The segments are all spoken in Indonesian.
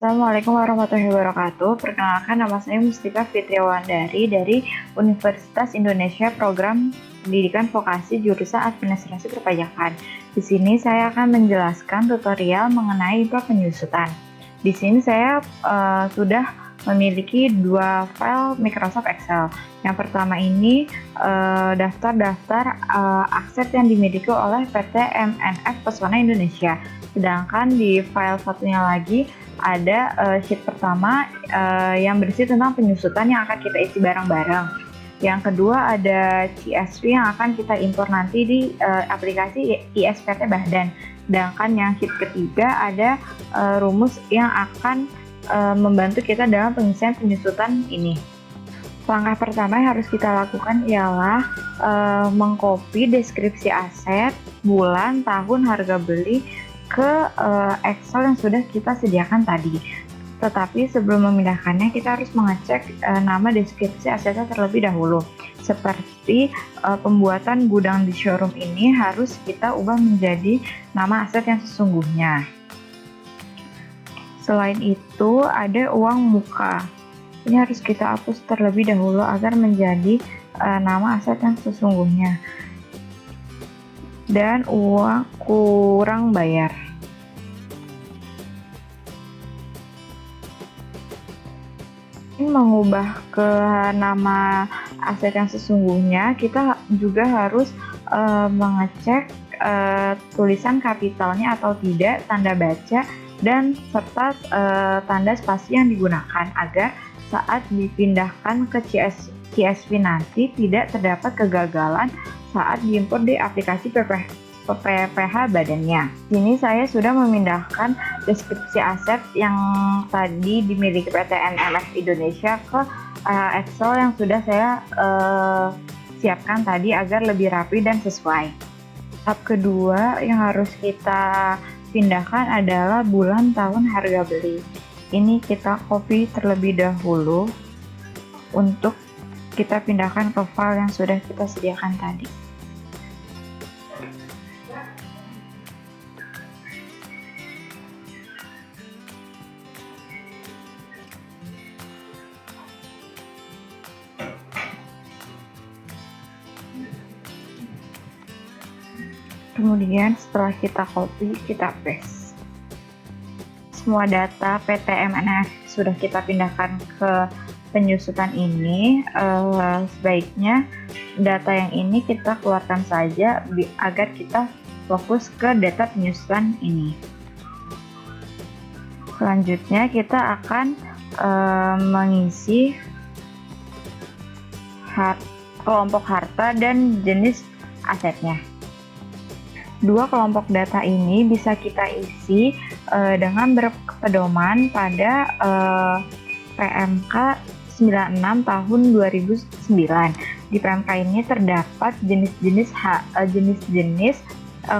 Assalamualaikum warahmatullahi wabarakatuh. Perkenalkan, nama saya Mustika Fitriawandari dari Universitas Indonesia Program Pendidikan Vokasi Jurusan Administrasi Perpajakan. Di sini saya akan menjelaskan tutorial mengenai penyusutan. Di sini saya sudah memiliki dua file Microsoft Excel. Yang pertama ini daftar-daftar aset yang dimiliki oleh PT MNF Pesona Indonesia. Sedangkan di file satunya lagi ada sheet pertama yang berisi tentang penyusutan yang akan kita isi bareng-bareng. Yang kedua ada CSV yang akan kita impor nanti di aplikasi ISPT Bahdan. Sedangkan yang sheet ketiga ada rumus yang akan membantu kita dalam pengisian penyusutan ini. Langkah pertama yang harus kita lakukan ialah mengcopy deskripsi aset, bulan, tahun, harga beli ke Excel yang sudah kita sediakan tadi. Tetapi sebelum memindahkannya kita harus mengecek nama deskripsi asetnya terlebih dahulu. Seperti pembuatan gudang di showroom ini harus kita ubah menjadi nama aset yang sesungguhnya. Selain itu ada uang muka. Ini harus kita hapus terlebih dahulu agar menjadi nama aset yang sesungguhnya. Dan uang kurang bayar. Mengubah ke nama aset yang sesungguhnya, kita juga harus mengecek tulisan kapitalnya atau tidak, tanda baca, dan serta tanda spasi yang digunakan agar saat dipindahkan ke CSV nanti tidak terdapat kegagalan saat diimpor di aplikasi PPH badannya. Sini saya sudah memindahkan deskripsi aset yang tadi dimiliki PT MNF Indonesia ke Excel yang sudah saya siapkan tadi agar lebih rapi dan sesuai. Tahap kedua yang harus kita pindahkan adalah bulan, tahun, harga beli. Ini kita copy terlebih dahulu untuk kita pindahkan ke file yang sudah kita sediakan tadi. Kemudian setelah kita copy, kita paste. Semua data PT MNF sudah kita pindahkan ke penyusutan ini. Sebaiknya data yang ini kita keluarkan saja agar kita fokus ke data penyusutan ini. Selanjutnya kita akan mengisi kelompok harta dan jenis asetnya. Dua kelompok data ini bisa kita isi dengan berpedoman pada PMK 96 tahun 2009. Di PMK ini terdapat jenis-jenis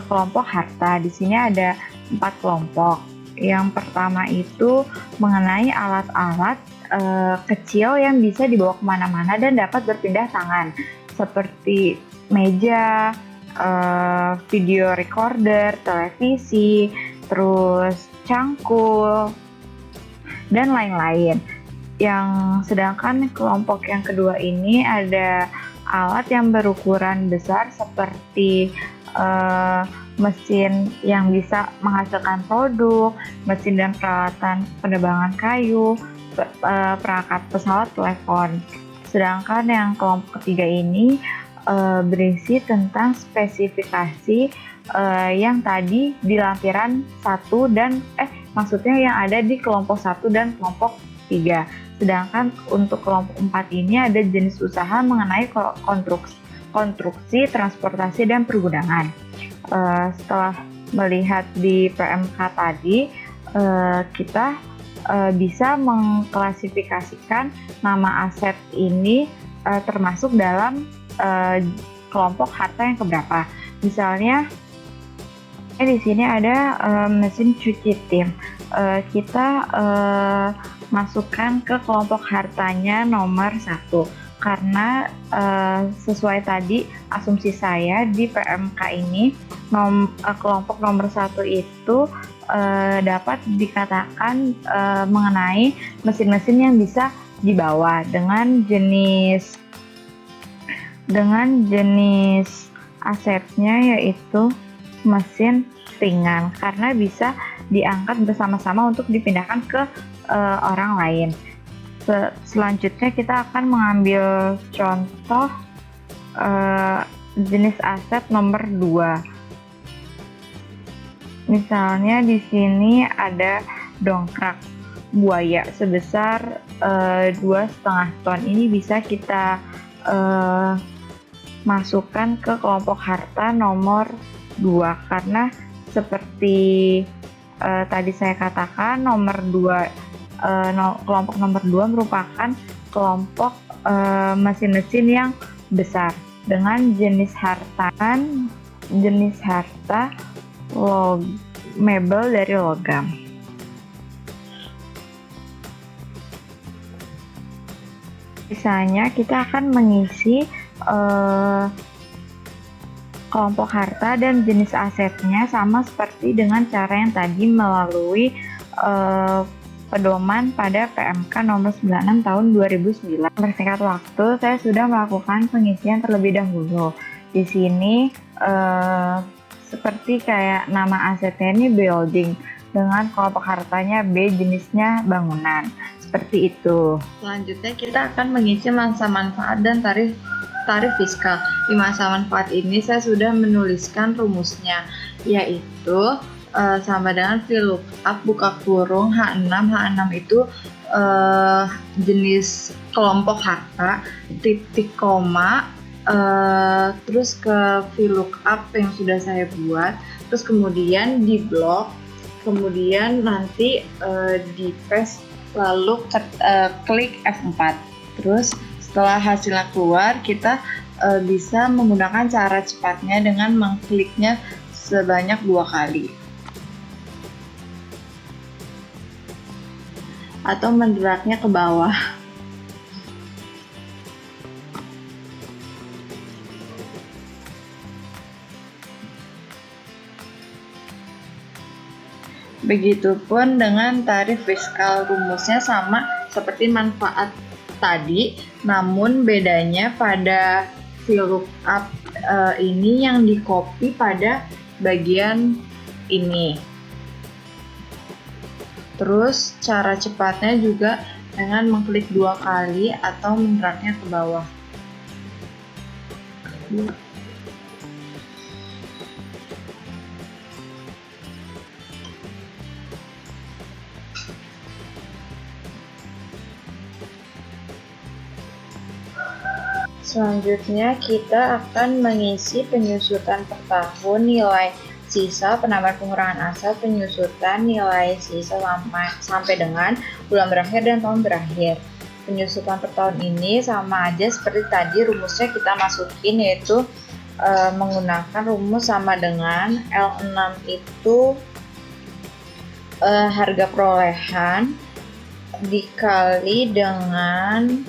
kelompok harta. Di sini ada 4 kelompok. Yang pertama itu mengenai alat-alat kecil yang bisa dibawa kemana-mana dan dapat berpindah tangan, seperti meja, video recorder, televisi, terus cangkul, dan lain-lain. Sedangkan kelompok yang kedua ini ada alat yang berukuran besar seperti mesin yang bisa menghasilkan produk, mesin dan peralatan penebangan kayu, perangkat pesawat, telepon. Sedangkan yang kelompok ketiga ini berisi tentang spesifikasi yang tadi di lampiran 1 dan maksudnya yang ada di kelompok 1 dan kelompok 3. Sedangkan untuk kelompok 4 ini ada jenis usaha mengenai konstruksi, transportasi, dan pergudangan. Setelah melihat di PMK tadi, kita bisa mengklasifikasikan nama aset ini termasuk dalam kelompok harta yang keberapa. Misalnya di sini ada mesin cuci tim. Kita masukkan ke kelompok hartanya nomor 1 karena sesuai tadi asumsi saya di PMK ini kelompok nomor 1 itu dapat dikatakan mengenai mesin-mesin yang bisa dibawa dengan jenis asetnya, yaitu mesin ringan karena bisa diangkat bersama-sama untuk dipindahkan ke orang lain. Selanjutnya kita akan mengambil contoh jenis aset nomor 2. Misalnya di sini ada dongkrak buaya sebesar 2,5 ton. Ini bisa kita masukkan ke kelompok harta nomor 2 karena seperti tadi saya katakan, nomor 2 kelompok nomor 2 merupakan kelompok mesin-mesin yang besar dengan jenis harta mebel dari logam. Misalnya kita akan mengisi kelompok harta dan jenis asetnya sama seperti dengan cara yang tadi melalui pedoman pada PMK nomor 96 tahun 2009. Persingkat waktu, saya sudah melakukan pengisian terlebih dahulu. Di sini seperti kayak nama asetnya ini building dengan kelompok hartanya B, jenisnya bangunan. Seperti itu. Selanjutnya kita akan mengisi masa manfaat dan tarif fiskal. Di masa manfaat ini saya sudah menuliskan rumusnya, yaitu sama dengan VLOOKUP buka kurung H6. H6 itu jenis kelompok harta, titik koma, terus ke VLOOKUP yang sudah saya buat, terus kemudian di blok, kemudian nanti di paste, lalu klik F4. Terus setelah hasilnya keluar, kita bisa menggunakan cara cepatnya dengan mengkliknya sebanyak 2 kali atau mendragnya ke bawah. Begitupun dengan tarif fiskal, rumusnya sama seperti manfaat tadi, namun bedanya pada VLOOKUP ini yang di copy pada bagian ini. Terus cara cepatnya juga dengan mengklik 2 kali atau mendragnya ke bawah. Selanjutnya kita akan mengisi penyusutan per tahun, nilai sisa, penambahan pengurangan aset, penyusutan nilai sisa sampai dengan bulan berakhir dan tahun berakhir. Penyusutan per tahun ini sama aja seperti tadi, rumusnya kita masukin, yaitu menggunakan rumus sama dengan L6 itu harga perolehan dikali dengan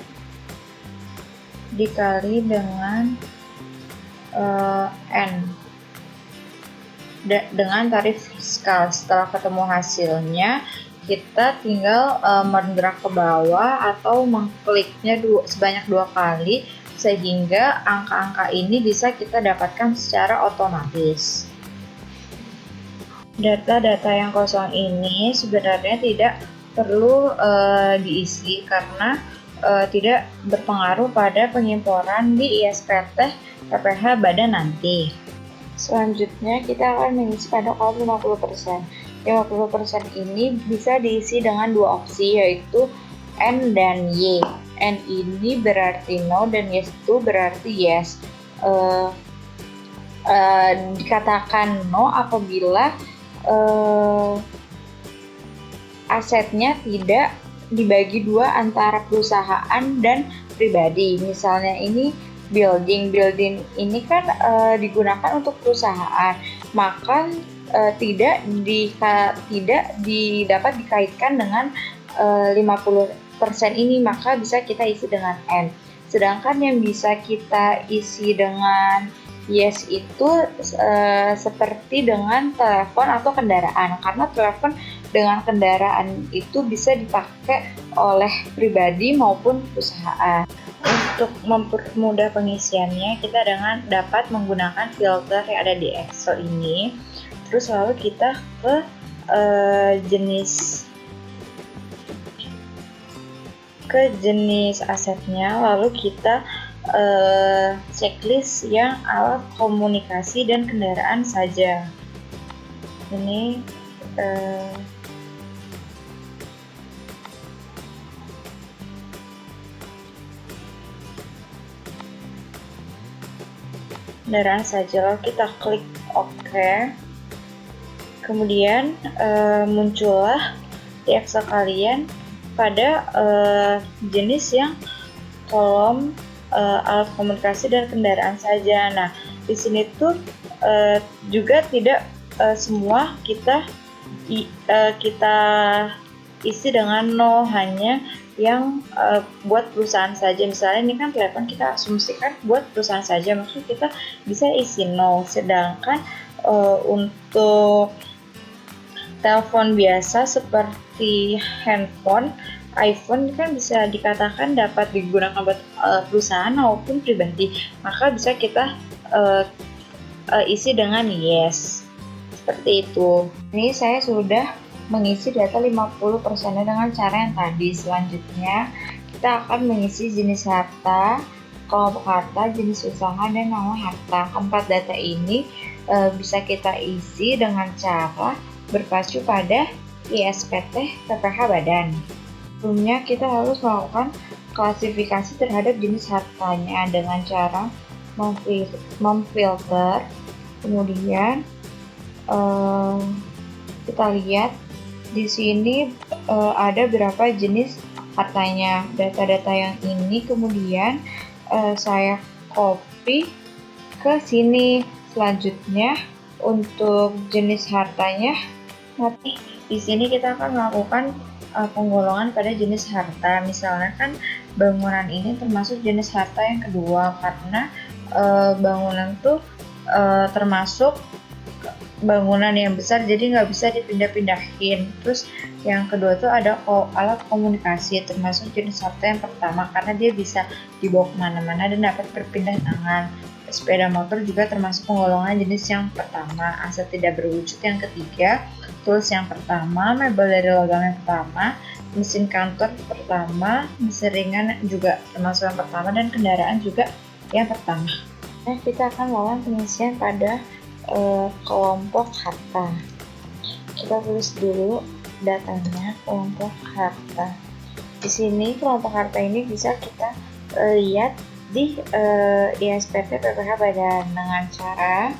N dengan tarif fiskal. Setelah ketemu hasilnya, kita tinggal mendrag ke bawah atau mengkliknya sebanyak 2 kali sehingga angka-angka ini bisa kita dapatkan secara otomatis. Data-data yang kosong ini sebenarnya tidak perlu diisi karena tidak berpengaruh pada pengimporan di ISPT PPh badan nanti. Selanjutnya kita akan mengisi pada kolom 50%. 50% ini bisa diisi dengan 2 opsi, yaitu N dan Y. N ini berarti no dan yes itu berarti yes. Dikatakan no apabila asetnya tidak dibagi 2 antara perusahaan dan pribadi. Misalnya ini building ini kan digunakan untuk perusahaan, maka tidak dapat dikaitkan dengan 50% ini, maka bisa kita isi dengan N. Sedangkan yang bisa kita isi dengan Yes itu seperti dengan telepon atau kendaraan, karena telepon dengan kendaraan itu bisa dipakai oleh pribadi maupun perusahaan. Untuk mempermudah pengisiannya, kita dapat menggunakan filter yang ada di Excel ini. Terus lalu kita ke jenis asetnya, lalu kita checklist yang alat komunikasi dan kendaraan saja. Ini kendaraan saja, lalu kita klik OK. Kemudian muncullah di Excel kalian pada jenis yang kolom alat komunikasi dan kendaraan saja. Nah, di sini tuh juga tidak semua kita isi dengan 0, hanya yang buat perusahaan saja. Misalnya ini kan telepon, kita asumsikan buat perusahaan saja, maksudnya kita bisa isi 0. Sedangkan untuk telepon biasa seperti handphone, iPhone kan bisa dikatakan dapat digunakan buat perusahaan maupun pribadi, maka bisa kita isi dengan yes, seperti itu. Ini saya sudah mengisi data 50% dengan cara yang tadi. Selanjutnya kita akan mengisi jenis harta, kelompok harta, jenis usaha, dan nama harta. Keempat data ini bisa kita isi dengan cara berpacu pada ISPT PPH badan. Sebelumnya kita harus melakukan klasifikasi terhadap jenis hartanya dengan cara memfilter. Kemudian kita lihat di sini ada berapa jenis hartanya. Data-data yang ini kemudian saya copy ke sini. Selanjutnya untuk jenis hartanya, nanti di sini kita akan melakukan penggolongan pada jenis harta. Misalnya kan bangunan ini termasuk jenis harta yang kedua, karena bangunan tuh termasuk bangunan yang besar, jadi nggak bisa dipindah-pindahin. Terus yang kedua tuh ada alat komunikasi, termasuk jenis harta yang pertama karena dia bisa dibawa kemana-mana dan dapat berpindah tangan. Sepeda motor juga termasuk penggolongan jenis yang pertama. Aset tidak berwujud yang ketiga, tools yang pertama, mebel dari logam yang pertama, mesin kantor pertama, mesin ringan juga termasuk yang pertama, dan kendaraan juga yang pertama. Nah, kita akan melakukan pengisian pada kelompok harta. Kita tulis dulu datanya kelompok harta. Di sini kelompok harta ini bisa kita lihat di ISPT PPH badan dengan cara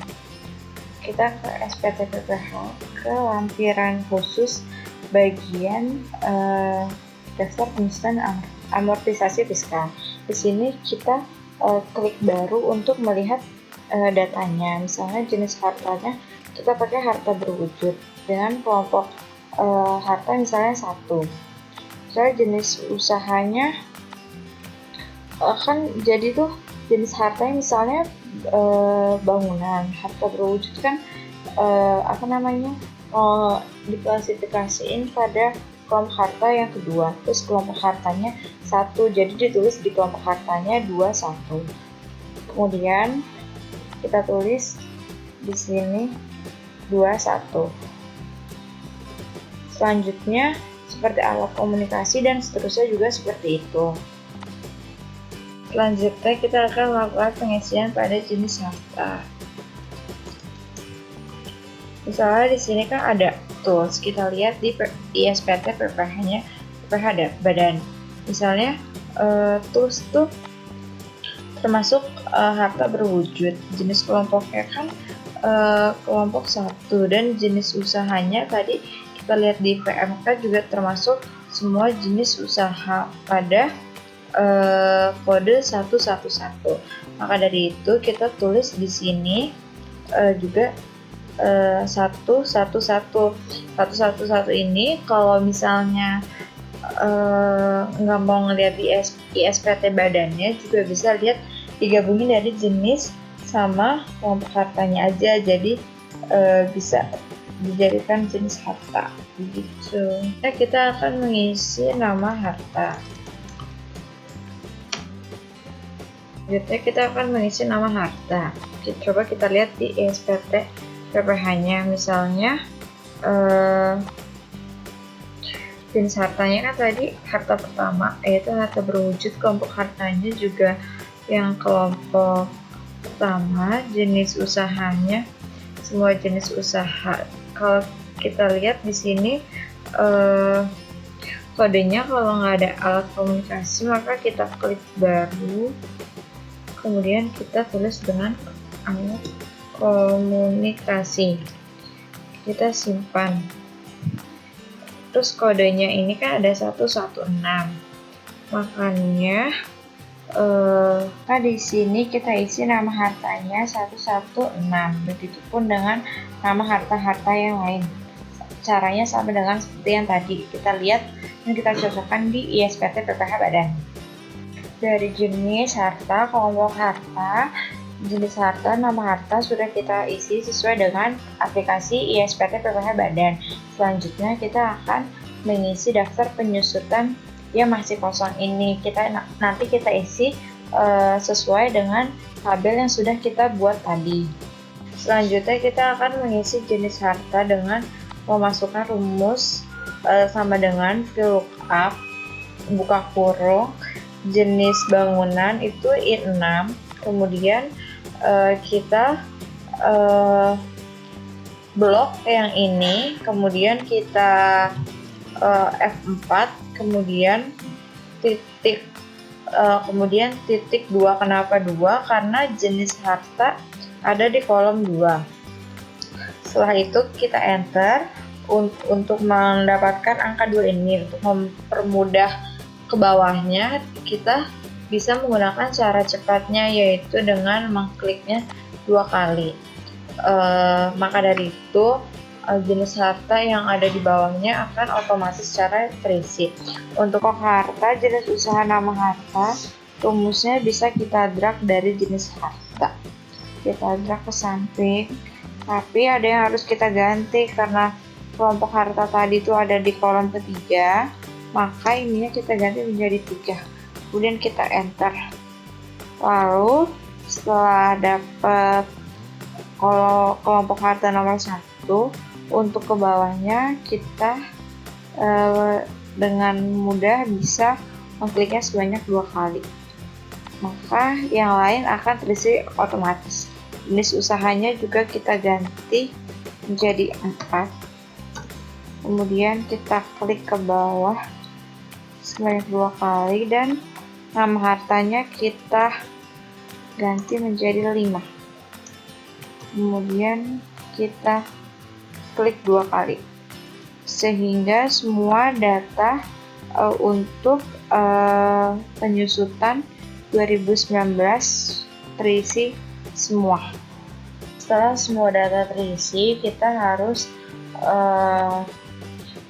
kita ke SPT PPH, ke lampiran khusus bagian daftar penyusunan amortisasi fiskal. Di sini kita klik baru untuk melihat datanya. Misalnya jenis hartanya kita pakai harta berwujud dengan kelompok harta misalnya 1. Misalnya jenis usahanya kan jadi tuh jenis hartanya misalnya bangunan. Harta berwujud kan diklasifikasiin pada kelompok harta yang kedua. Terus kelompok hartanya 1, jadi ditulis di kelompok hartanya 21. Kemudian kita tulis di sini 21. Selanjutnya seperti alat komunikasi dan seterusnya juga seperti itu. Selanjutnya kita akan melakukan pengisian pada jenis harta. Misalnya di sini kan ada tools, kita lihat di ISPT PPH-nya PPH badan. Misalnya tools tuh termasuk harta berwujud. Jenis kelompoknya kan kelompok 1, dan jenis usahanya tadi kita lihat di PMK juga termasuk semua jenis usaha pada kode 111. Maka dari itu kita tulis di sini juga 111 ini kalau misalnya nggak mau ngeliat di ISPT badannya juga bisa lihat digabungin dari jenis sama kelompok hartanya aja, jadi bisa dijadikan jenis harta begitu. Nah, kita akan mengisi nama harta. Selanjutnya kita akan mengisi nama harta. Coba kita lihat di ISPT PPH-nya, misalnya jenis hartanya kan tadi harta pertama, yaitu harta berwujud. Kelompok hartanya juga yang kelompok pertama. Jenis usahanya semua jenis usaha. Kalau kita lihat di sini kodenya, kalau nggak ada alat komunikasi maka kita klik baru, kemudian kita tulis dengan alat komunikasi, kita simpan. Terus kodenya ini kan ada 116, makanya di sini kita isi nama hartanya 116. Begitupun dengan nama harta-harta yang lain. Caranya sama dengan seperti yang tadi. Kita lihat dan kita cocokkan di ISPT PPH Badan. Dari jenis harta, kelompok harta, jenis harta, nama harta sudah kita isi sesuai dengan aplikasi ISPT PPH Badan. Selanjutnya kita akan mengisi daftar penyusutan yang masih kosong ini. Nanti kita isi sesuai dengan tabel yang sudah kita buat tadi. Selanjutnya kita akan mengisi jenis harta dengan memasukkan rumus sama dengan VLOOKUP, buka kurung, jenis bangunan itu I6, kemudian kita blok yang ini, kemudian kita F4, kemudian titik 2. Kenapa 2? Karena jenis harta ada di kolom 2. Setelah itu kita enter untuk mendapatkan angka 2 ini. Untuk mempermudah ke bawahnya, kita bisa menggunakan cara cepatnya, yaitu dengan mengkliknya 2 kali. Maka dari itu jenis harta yang ada di bawahnya akan otomatis secara terisi. Untuk harta, jenis usaha, nama harta, rumusnya bisa kita drag dari jenis harta. Kita drag ke samping, tapi ada yang harus kita ganti karena kelompok harta tadi itu ada di kolom ketiga, maka ininya kita ganti menjadi 3. Kemudian kita enter. Lalu setelah dapat kelompok harta nomor 1, untuk ke bawahnya kita dengan mudah bisa mengkliknya sebanyak 2 kali. Maka yang lain akan terisi otomatis. Jenis usahanya juga kita ganti menjadi 4. Kemudian kita klik ke bawah sebanyak 2 kali dan nama hartanya kita ganti menjadi 5. Kemudian kita klik 2 kali sehingga semua data untuk penyusutan 2019 terisi semua. Setelah semua data terisi, kita harus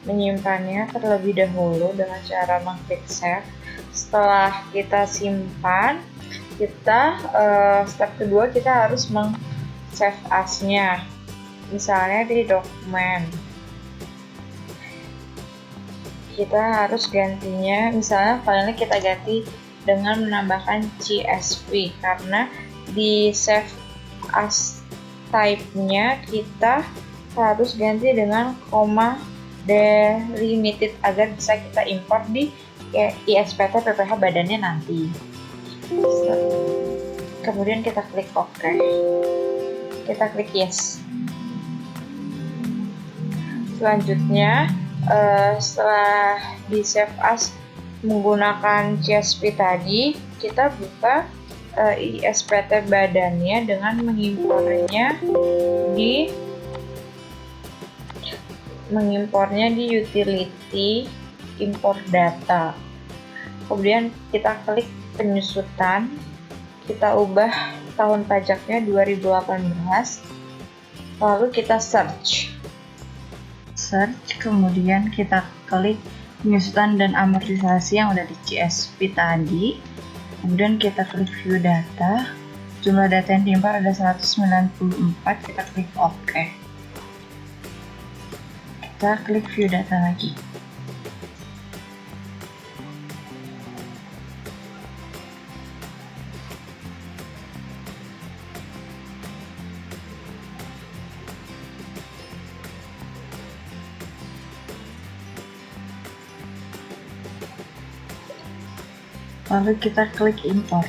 menyimpannya terlebih dahulu dengan cara mengklik save. Setelah kita simpan, step kedua kita harus save as-nya, misalnya di dokumen. Kita harus gantinya, misalnya filenya kita ganti dengan menambahkan CSV, karena di save as type-nya kita harus ganti dengan koma delimited agar bisa kita import di ISPT PPH Badannya nanti. Kemudian kita klik OK. Kita klik yes. Selanjutnya setelah di save as menggunakan CSV tadi, kita buka ISPT Badannya dengan mengimpornya di utility import data. Kemudian kita klik penyusutan, kita ubah tahun pajaknya 2018, lalu kita search, kemudian kita klik penyusutan dan amortisasi yang udah di CSV tadi, kemudian kita klik view data, Jumlah data yang diimpor ada 194, kita klik OK. Kita klik view data lagi. Lalu kita klik impor.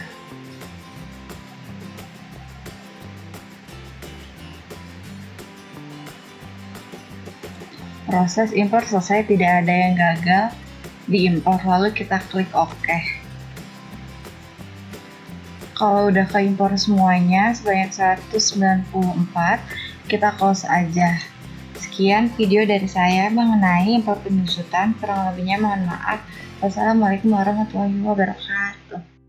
Proses impor selesai, tidak ada yang gagal diimpor. Lalu kita klik OK. Kalau udah keimpor semuanya sebanyak 194, kita close aja. Sekian video dari saya mengenai impor penyusutan. Kurang lebihnya mohon maaf. Wassalamualaikum warahmatullahi wabarakatuh.